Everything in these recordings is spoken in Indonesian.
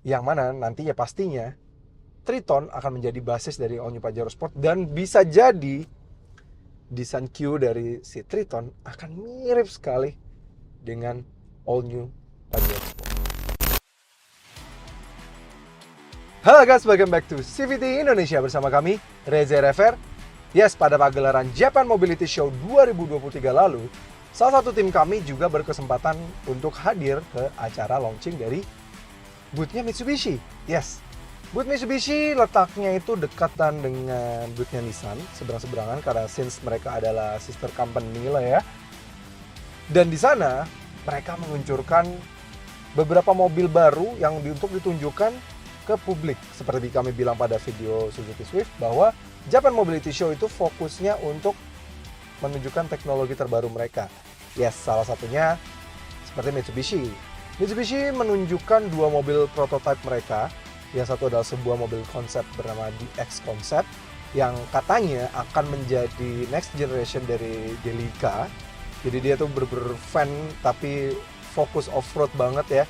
yang mana nantinya pastinya Triton akan menjadi basis dari All New Pajero Sport, dan bisa jadi desain Q dari si Triton akan mirip sekali dengan All New Pajero Sport. Halo guys, welcome back to CVT Indonesia bersama kami, Reza Rever. Yes, pada pagelaran Japan Mobility Show 2023 lalu, salah satu tim kami juga berkesempatan untuk hadir ke acara launching dari booth-nya Mitsubishi. Yes, booth Mitsubishi letaknya itu dekatan dengan booth-nya Nissan, seberang-seberangan karena since mereka adalah sister company lah ya. Dan di sana mereka meluncurkan beberapa mobil baru yang untuk ditunjukkan ke publik. Seperti kami bilang pada video Suzuki Swift, bahwa Japan Mobility Show itu fokusnya untuk menunjukkan teknologi terbaru mereka. Yes, salah satunya seperti Mitsubishi. Mitsubishi menunjukkan dua mobil prototipe mereka. Yang satu adalah sebuah mobil konsep bernama DX Concept, yang katanya akan menjadi next generation dari Delica. Jadi dia tuh bener-bener fan tapi fokus off-road banget ya.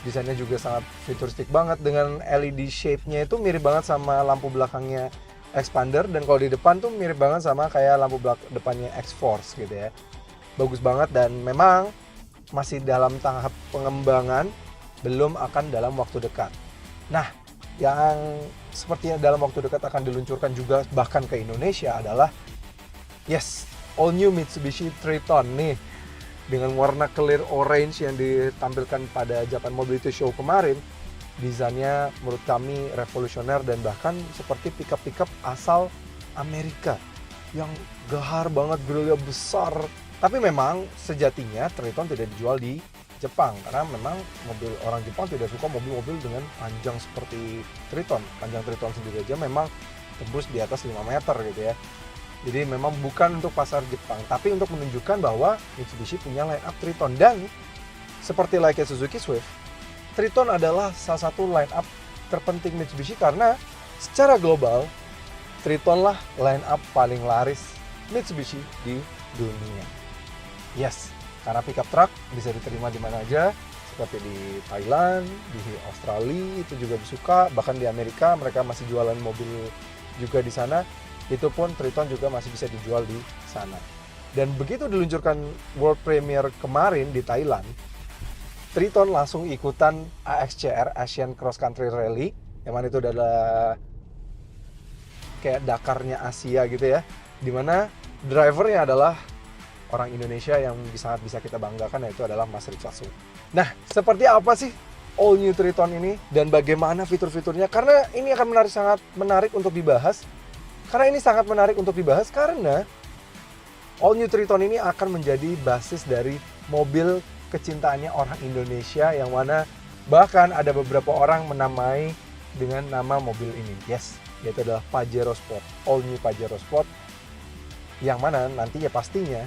Desainnya juga sangat futuristik banget, dengan LED shape-nya itu mirip banget sama lampu belakangnya Xpander, dan kalau di depan tuh mirip banget sama kayak lampu depannya X-Force gitu ya. Bagus banget, dan memang masih dalam tahap pengembangan, belum akan dalam waktu dekat. Nah, yang sepertinya dalam waktu dekat akan diluncurkan juga bahkan ke Indonesia adalah yes, all new Mitsubishi Triton nih, dengan warna clear orange yang ditampilkan pada Japan Mobility Show kemarin. Desainnya menurut kami revolusioner dan bahkan seperti pickup-pickup asal Amerika yang gahar banget, grillnya besar. Tapi memang sejatinya Triton tidak dijual di Jepang karena memang mobil orang Jepang tidak suka mobil-mobil dengan panjang seperti Triton. Panjang Triton sendiri aja memang tembus di atas 5 meter gitu ya. Jadi memang bukan untuk pasar Jepang, tapi untuk menunjukkan bahwa Mitsubishi punya line up Triton. Dan seperti like Suzuki Swift, Triton adalah salah satu line up terpenting Mitsubishi karena secara global Triton lah line up paling laris Mitsubishi di dunia. Yes, karena pickup truck bisa diterima di mana aja, seperti di Thailand, di Australia itu juga suka, bahkan di Amerika mereka masih jualan mobil juga di sana. Itu pun Triton juga masih bisa dijual di sana. Dan begitu diluncurkan World Premiere kemarin di Thailand, Triton langsung ikutan AXCR, Asian Cross Country Rally, yang mana itu adalah kayak Dakarnya Asia gitu ya, dimana drivernya adalah orang Indonesia yang sangat bisa kita banggakan, yaitu adalah Mas Richard Su. Nah, seperti apa sih all new Triton ini dan bagaimana fitur-fiturnya? Karena ini akan sangat menarik untuk dibahas. Karena ini sangat menarik untuk dibahas karena All New Triton ini akan menjadi basis dari mobil kecintaannya orang Indonesia, yang mana bahkan ada beberapa orang menamai dengan nama mobil ini. Yes, yaitu adalah Pajero Sport, All New Pajero Sport, yang mana nantinya pastinya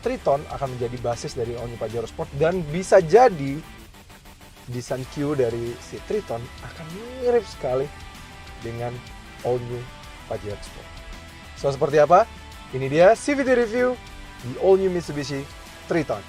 Triton akan menjadi basis dari All New Pajero Sport, dan bisa jadi desain Q dari si Triton akan mirip sekali dengan All New Pajero Sport. So, seperti apa? Ini dia CVT review di all new Mitsubishi Triton.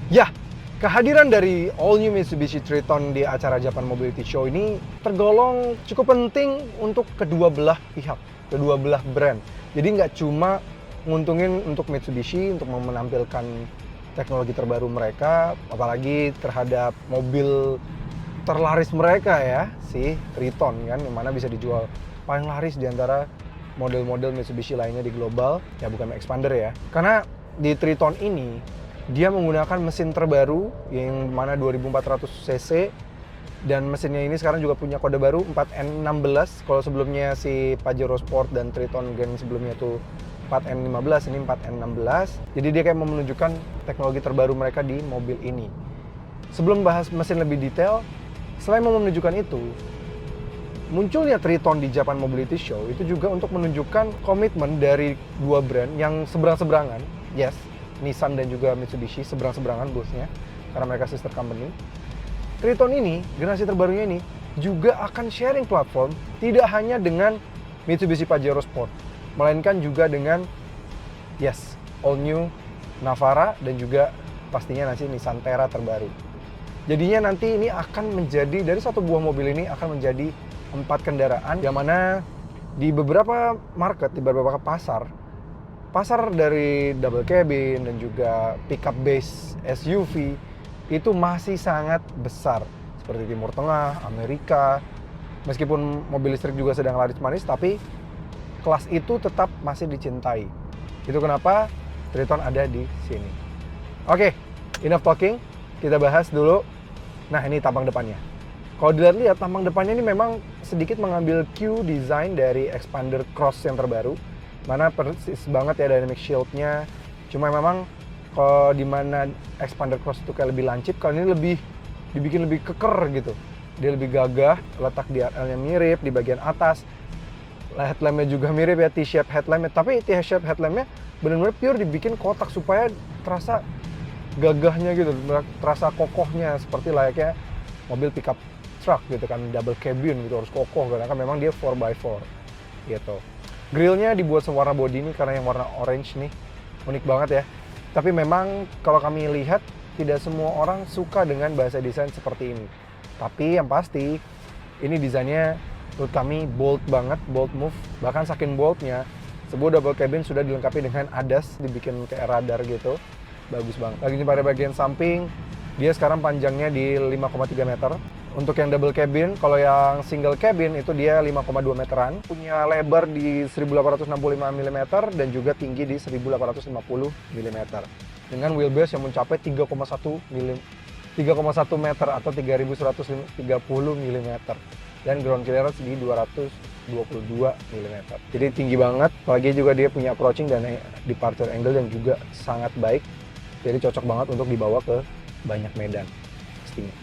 Ya, kehadiran dari all new Mitsubishi Triton di acara Japan Mobility Show ini tergolong cukup penting untuk kedua belah pihak, kedua belah brand. Jadi nggak cuma nguntungin untuk Mitsubishi untuk menampilkan teknologi terbaru mereka, apalagi terhadap mobil terlaris mereka ya, si Triton kan, yang mana bisa dijual paling laris di antara model-model Mitsubishi lainnya di global, ya bukan Xpander ya. Karena di Triton ini dia menggunakan mesin terbaru yang mana 2400 cc, dan mesinnya ini sekarang juga punya kode baru 4N16. Kalau sebelumnya si Pajero Sport dan Triton Gen sebelumnya itu 4N15, ini 4N16. Jadi dia kayak mau menunjukkan teknologi terbaru mereka di mobil ini. Sebelum bahas mesin lebih detail, selain mau menunjukkan itu, munculnya Triton di Japan Mobility Show itu juga untuk menunjukkan komitmen dari dua brand yang seberang-seberangan. Yes, Nissan dan juga Mitsubishi seberang-seberangan bosnya, karena mereka sister company. Triton ini, generasi terbarunya ini, juga akan sharing platform tidak hanya dengan Mitsubishi Pajero Sport, melainkan juga dengan, yes, all new Navara dan juga pastinya nanti Nissan Terra terbaru. Jadinya nanti ini akan menjadi, dari satu buah mobil ini akan menjadi 4 kendaraan, yang mana di beberapa market, di beberapa pasar dari double cabin dan juga pickup base SUV itu masih sangat besar, seperti Timur Tengah, Amerika. Meskipun mobil listrik juga sedang laris manis, tapi kelas itu tetap masih dicintai. Itu kenapa Triton ada di sini. Oke, enough talking, kita bahas dulu. Nah, ini tampang depannya. Kalau dilihat-lihat, tampang depannya ini memang sedikit mengambil cue design dari Expander Cross yang terbaru, mana persis banget ya dynamic shield-nya. Cuma memang kalau dimana Expander Cross itu kayak lebih lancip, kalau ini lebih dibikin lebih keker gitu. Dia lebih gagah, letak DRL-nya mirip di bagian atas. Headlamp-nya juga mirip ya, T-shape headlamp-nya. Tapi T-shape headlamp-nya benar-benar pure dibikin kotak supaya terasa gagahnya gitu, terasa kokohnya seperti layaknya mobil pickup truck gitu kan, double cabin gitu, harus kokoh karena kan memang dia 4x4 gitu. Grillnya dibuat sewarna body ini karena yang warna orange nih, unik banget ya. Tapi memang kalau kami lihat tidak semua orang suka dengan bahasa desain seperti ini. Tapi yang pasti ini desainnya menurut kami bold banget, bold move. Bahkan saking boldnya, sebuah double cabin sudah dilengkapi dengan ADAS, dibikin kayak radar gitu. Bagus banget. Lagi pada bagian samping, dia sekarang panjangnya di 5,3 meter. Untuk yang double cabin, kalau yang single cabin itu dia 5,2 meteran. Punya lebar di 1865 mm dan juga tinggi di 1850 mm. Dengan wheelbase yang mencapai 3,1 meter atau 3130 mm. Dan ground clearance di 222 mm. Jadi tinggi banget, apalagi juga dia punya approaching dan departure angle yang juga sangat baik. Jadi cocok banget untuk dibawa ke banyak medan pastinya.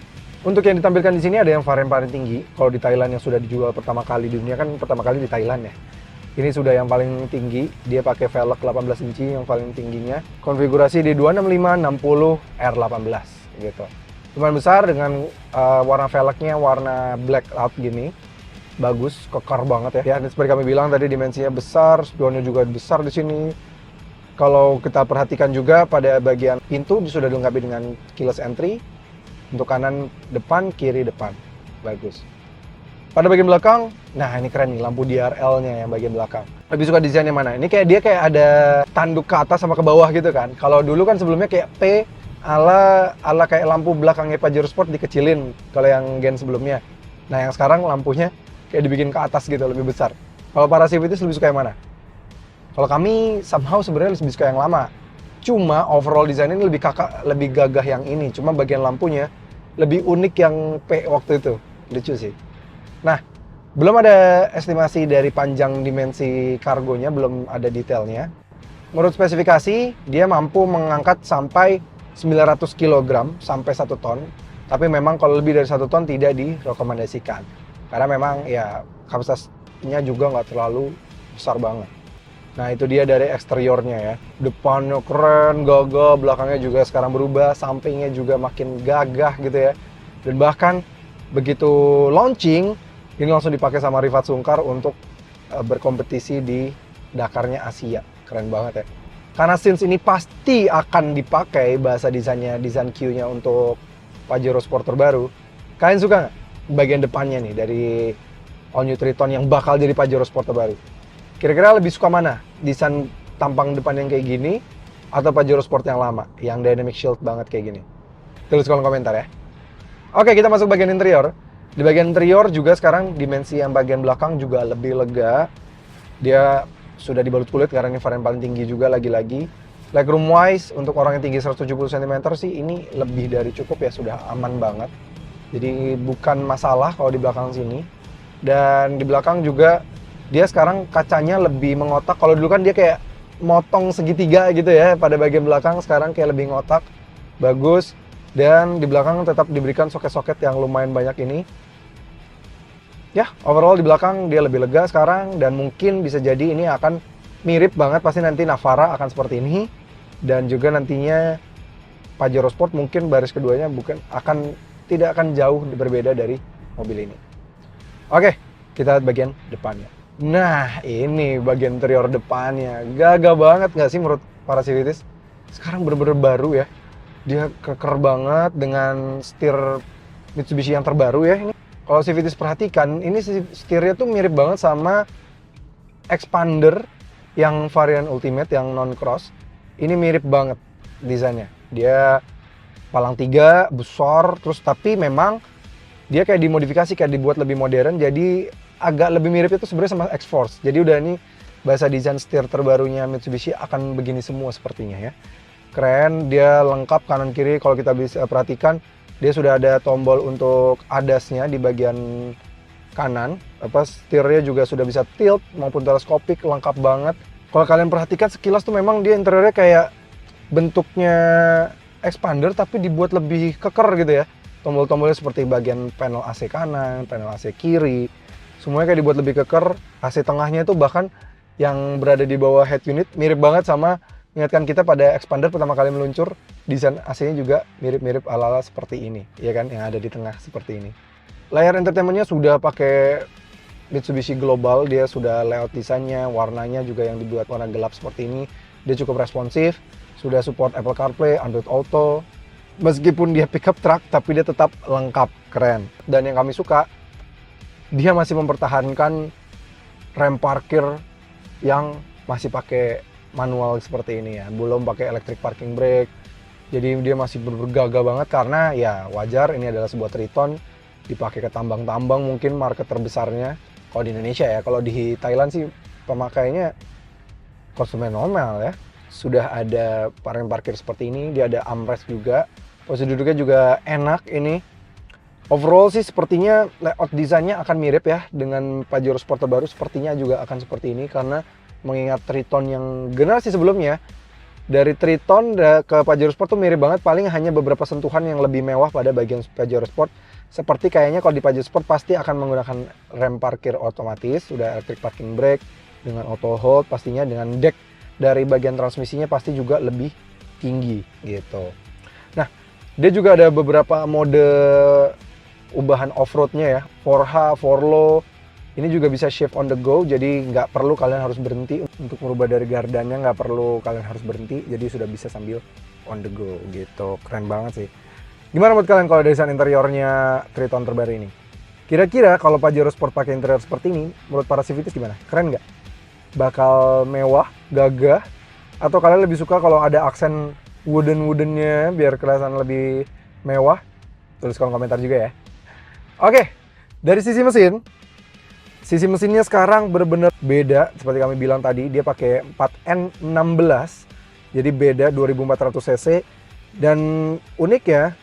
Untuk yang ditampilkan di sini ada yang varian tinggi. Kalau di Thailand yang sudah dijual pertama kali di dunia, kan pertama kali di Thailand ya. Ini sudah yang paling tinggi, dia pakai velg 18 inci yang paling tingginya. Konfigurasi di 265/60 R18 gitu. Lumayan besar dengan warna velgnya warna black out gini. Bagus, kekar banget ya. Ya, seperti kami bilang tadi dimensinya besar, spionnya juga besar di sini. Kalau kita perhatikan juga pada bagian pintu sudah dilengkapi dengan keyless entry. Untuk kanan depan, kiri depan. Bagus. Pada bagian belakang, nah ini keren nih, lampu DRL-nya yang bagian belakang. Lebih suka desainnya mana? Ini kayak dia kayak ada tanduk ke atas sama ke bawah gitu kan. Kalau dulu kan sebelumnya kayak P ala kayak lampu belakangnya Pajero Sport dikecilin kalau yang gen sebelumnya. Nah, yang sekarang lampunya kayak dibikin ke atas gitu, lebih besar. Kalau para civities lebih suka yang mana? Kalau kami somehow sebenarnya lebih suka yang lama. Cuma overall desain ini lebih gagah yang ini. Cuma bagian lampunya lebih unik yang P waktu itu. Lucu sih. Nah, belum ada estimasi dari panjang dimensi kargonya, belum ada detailnya. Menurut spesifikasi, dia mampu mengangkat sampai 900 kg sampai 1 ton. Tapi memang kalau lebih dari 1 ton tidak direkomendasikan. Karena memang ya kapasitasnya juga nggak terlalu besar banget. Nah, itu dia dari eksteriornya ya. Depannya keren, gagah, belakangnya juga sekarang berubah, sampingnya juga makin gagah gitu ya. Dan bahkan begitu launching, ini langsung dipakai sama Rifat Sungkar untuk berkompetisi di Dakarnya Asia. Keren banget ya. Karena since ini pasti akan dipakai bahasa desainnya, desain Q-nya untuk Pajero Sport terbaru. Kalian suka nggak bagian depannya nih dari All New Triton yang bakal jadi Pajero Sport terbaru? Kira-kira lebih suka mana? Desain tampang depan yang kayak gini atau Pajero Sport yang lama, yang dynamic shield banget kayak gini? Tulis kolom komentar ya. Oke, kita masuk bagian interior. Di bagian interior juga sekarang dimensi yang bagian belakang juga lebih lega. Dia sudah dibalut kulit karena ini varian paling tinggi juga lagi-lagi. Legroom wise untuk orang yang tinggi 170 cm sih ini lebih dari cukup ya, sudah aman banget. Jadi bukan masalah kalau di belakang sini. Dan di belakang juga dia sekarang kacanya lebih mengotak. Kalau dulu kan dia kayak motong segitiga gitu ya pada bagian belakang, sekarang kayak lebih ngotak. Bagus. Dan di belakang tetap diberikan soket-soket yang lumayan banyak ini. Ya, overall di belakang dia lebih lega sekarang, dan mungkin bisa jadi ini akan mirip banget pasti nanti Navara akan seperti ini, dan juga nantinya Pajero Sport mungkin baris keduanya tidak akan jauh berbeda dari mobil ini. Oke, kita lihat bagian depannya. Nah, ini bagian interior depannya. Gagah banget nggak sih menurut para civitis? Sekarang bener-bener baru ya. Dia keker banget dengan setir Mitsubishi yang terbaru ya ini. Kalau civitis perhatikan, ini setirnya tuh mirip banget sama Expander yang varian Ultimate, yang non-cross. Ini mirip banget desainnya. Dia palang 3, besar, terus tapi memang dia kayak dimodifikasi, kayak dibuat lebih modern. Jadi agak lebih mirip itu sebenarnya sama X-Force. Jadi udah ini bahasa desain setir terbarunya Mitsubishi akan begini semua sepertinya ya. Keren, dia lengkap kanan kiri. Kalau kita bisa perhatikan, dia sudah ada tombol untuk ADAS-nya di bagian kanan. Setirnya juga sudah bisa tilt maupun teleskopik, lengkap banget. Kalau kalian perhatikan sekilas tuh memang dia interiornya kayak bentuknya Expander tapi dibuat lebih keker gitu ya. Tombol-tombolnya seperti bagian panel AC kanan, panel AC kiri. Semuanya kayak dibuat lebih keker. AC tengahnya itu bahkan yang berada di bawah head unit mirip banget sama, mengingatkan kita pada Expander pertama kali meluncur. Desain AC-nya juga mirip-mirip ala-ala seperti ini, ya kan, yang ada di tengah seperti ini. Layar entertainment-nya sudah pakai Mitsubishi Global, dia sudah layout desainnya, warnanya juga yang dibuat warna gelap seperti ini. Dia cukup responsif, sudah support Apple CarPlay, Android Auto. Meskipun dia pickup truck, tapi dia tetap lengkap, keren. Dan yang kami suka, dia masih mempertahankan rem parkir yang masih pakai manual seperti ini ya, belum pakai electric parking brake. Jadi dia masih bergagah banget karena ya wajar, ini adalah sebuah Triton, dipakai ke tambang-tambang mungkin market terbesarnya. Kalau di Indonesia ya, kalau di Thailand sih pemakainya konsumen normal ya. Sudah ada rem parkir seperti ini, dia ada armrest juga. Posisi duduknya juga enak ini. Overall sih sepertinya layout desainnya akan mirip ya dengan Pajero Sport terbaru, sepertinya juga akan seperti ini karena mengingat Triton yang generasi sebelumnya. Dari Triton ke Pajero Sport tuh mirip banget, paling hanya beberapa sentuhan yang lebih mewah pada bagian Pajero Sport. Seperti kayaknya kalau di Pajero Sport pasti akan menggunakan rem parkir otomatis, sudah electric parking brake dengan auto hold pastinya, dengan deck dari bagian transmisinya pasti juga lebih tinggi gitu. Nah, dia juga ada beberapa mode ubahan off-roadnya ya, 4H, 4Low. Ini juga bisa shift on the go, jadi nggak perlu kalian harus berhenti untuk merubah dari gardannya, nggak perlu kalian harus berhenti, jadi sudah bisa sambil on the go gitu. Keren banget sih. Gimana menurut kalian kalau desain interiornya Triton terbaru ini? Kira-kira kalau Pajero Sport pakai interior seperti ini, menurut para civitis gimana? Keren nggak? Bakal mewah, gagah, atau kalian lebih suka kalau ada aksen wooden-woodennya biar kelihatan lebih mewah? Tulis kolom komentar juga ya. Oke, dari sisi mesin, sisi mesinnya sekarang benar-benar beda. Seperti kami bilang tadi, dia pakai 4N16, jadi beda 2400 cc. Dan unik ya,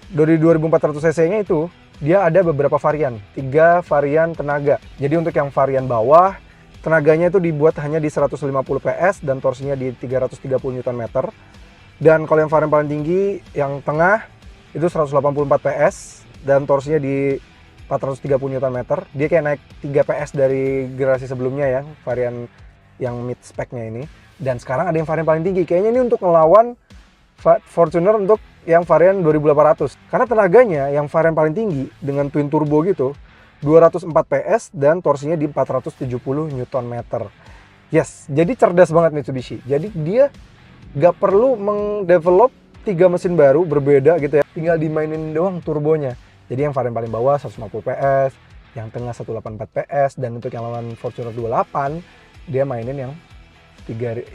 dari 2400 cc-nya itu dia ada beberapa varian, 3 varian tenaga. Jadi untuk yang varian bawah, tenaganya itu dibuat hanya di 150 PS dan torsinya di 330 Nm. Dan kalau yang varian paling tinggi, yang tengah itu 184 PS dan torsinya di 430 Nm. Dia kayak naik 3 PS dari generasi sebelumnya ya, varian yang mid spec-nya ini. Dan sekarang ada yang varian paling tinggi. Kayaknya ini untuk ngelawan Fortuner untuk yang varian 2800. Karena tenaganya yang varian paling tinggi dengan twin turbo gitu, 204 PS dan torsinya di 470 Nm. Yes, jadi cerdas banget Mitsubishi. Jadi dia nggak perlu mendevelop 3 mesin baru berbeda gitu ya. Tinggal dimainin doang turbonya. Jadi yang varian paling bawah 150 PS, yang tengah 184 PS, dan untuk yang lawan Fortuner 28 dia mainin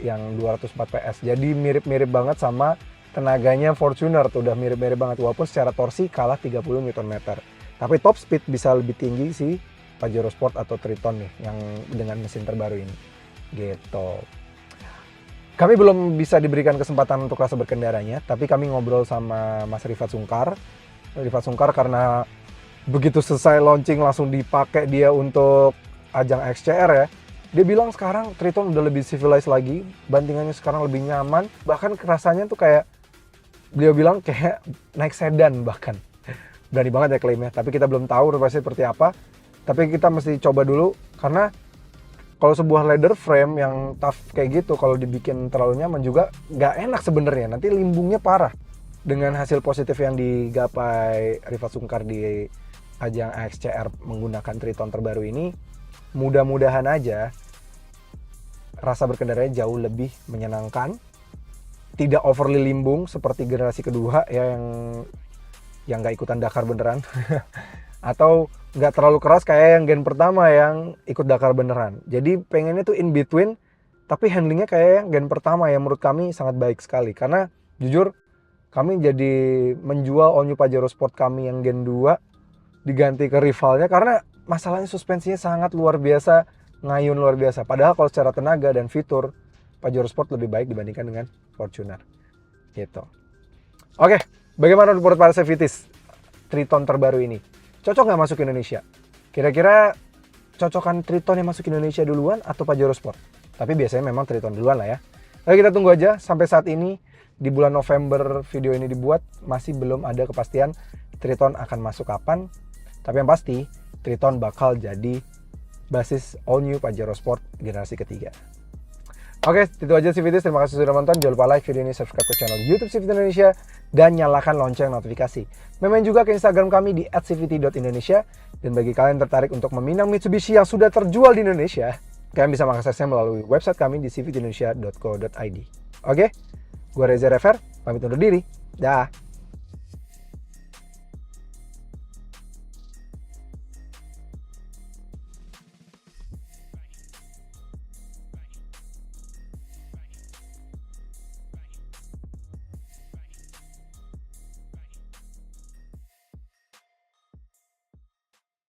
yang 204 PS. Jadi mirip-mirip banget sama tenaganya Fortuner tuh, udah mirip-mirip banget, walaupun secara torsi kalah 30 Nm. Tapi top speed bisa lebih tinggi si Pajero Sport atau Triton nih yang dengan mesin terbaru ini. Gitu. Kami belum bisa diberikan kesempatan untuk rasa berkendaranya, tapi kami ngobrol sama Mas Rifat Sungkar. Rifat Sungkar karena begitu selesai launching langsung dipakai dia untuk ajang XCR ya. Dia bilang sekarang Triton udah lebih civilized lagi, bantingannya sekarang lebih nyaman, bahkan rasanya tuh kayak beliau bilang kayak naik sedan bahkan. Berani banget ya klaimnya, tapi kita belum tahu rupanya seperti apa. Tapi kita mesti coba dulu karena kalau sebuah leather frame yang tough kayak gitu, kalau dibikin terlalu nyaman juga nggak enak sebenarnya. Nanti limbungnya parah. Dengan hasil positif yang digapai Rifat Sungkar di ajang XCR menggunakan Triton terbaru ini, mudah-mudahan aja rasa berkendaranya jauh lebih menyenangkan. Tidak overly limbung seperti generasi kedua ya, yang nggak ikutan Dakar beneran. Atau nggak terlalu keras kayak yang gen pertama yang ikut Dakar beneran. Jadi pengennya tuh in between, tapi handlingnya kayak yang gen pertama yang menurut kami sangat baik sekali. Karena jujur kami jadi menjual all new Pajero Sport kami yang gen 2 diganti ke rivalnya karena masalahnya suspensinya sangat luar biasa, ngayun luar biasa. Padahal kalau secara tenaga dan fitur Pajero Sport lebih baik dibandingkan dengan Fortuner. Gitu. Oke, bagaimana menurut para Civities Triton terbaru ini? Cocok nggak masuk Indonesia? Kira-kira cocokan Triton yang masuk Indonesia duluan atau Pajero Sport? Tapi biasanya memang Triton duluan lah ya. Oke, kita tunggu aja. Sampai saat ini, di bulan November video ini dibuat, masih belum ada kepastian Triton akan masuk kapan. Tapi yang pasti, Triton bakal jadi basis all new Pajero Sport generasi ketiga. Oke, itu aja Civities. Terima kasih sudah nonton. Jangan lupa like video ini, subscribe ke channel YouTube Civity Indonesia, dan nyalakan lonceng notifikasi. Main juga ke Instagram kami di @civity.indonesia. Dan bagi kalian tertarik untuk meminang Mitsubishi yang sudah terjual di Indonesia, kalian bisa mengaksesnya melalui website kami di civityindonesia.co.id. Oke, gue Reza Refer, pamit undur diri. Dah.